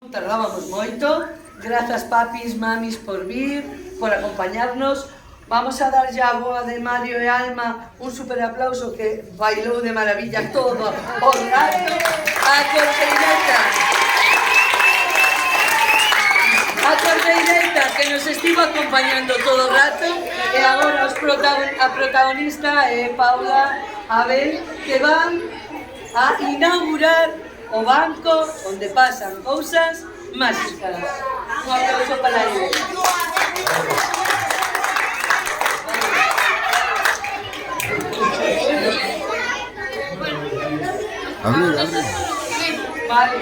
Tardábamos moito. Grazas papis, mamis por vir, por acompañarnos. Vamos a dar ya a boa de Mario e Alma un super aplauso que bailou de maravilla todo o rato. A Cordeireta que nos estivo acompañando todo o rato. E agora a protagonista é Paula, Abel, que van a inaugurar o banco onde pasan cousas máxicas. Un aplauso para eles. Abre. Vale.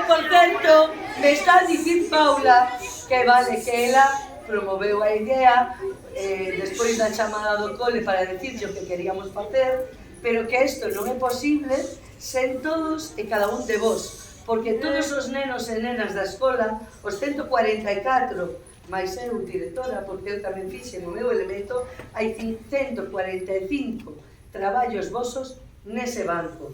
Por certo, me está a dicir Paula que vale, que ela promoveu a idea despois da chamada do cole para decirlle o que queríamos facer, pero que isto non é posible sen todos e cada un de vos, porque todos os nenos e nenas da escola, os 144, máis eu directora, porque eu tamén fixen o meu elemento, hai 145 traballos vosos nese banco.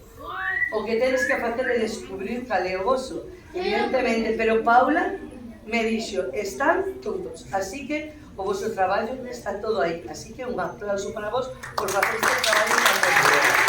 O que tedes que facer é descubrir cal é o voso, evidentemente, pero Paula me dixo, están todos, así que o vosso traballo está todo aí, así que un aplauso para vos por facer este traballo tan bonito.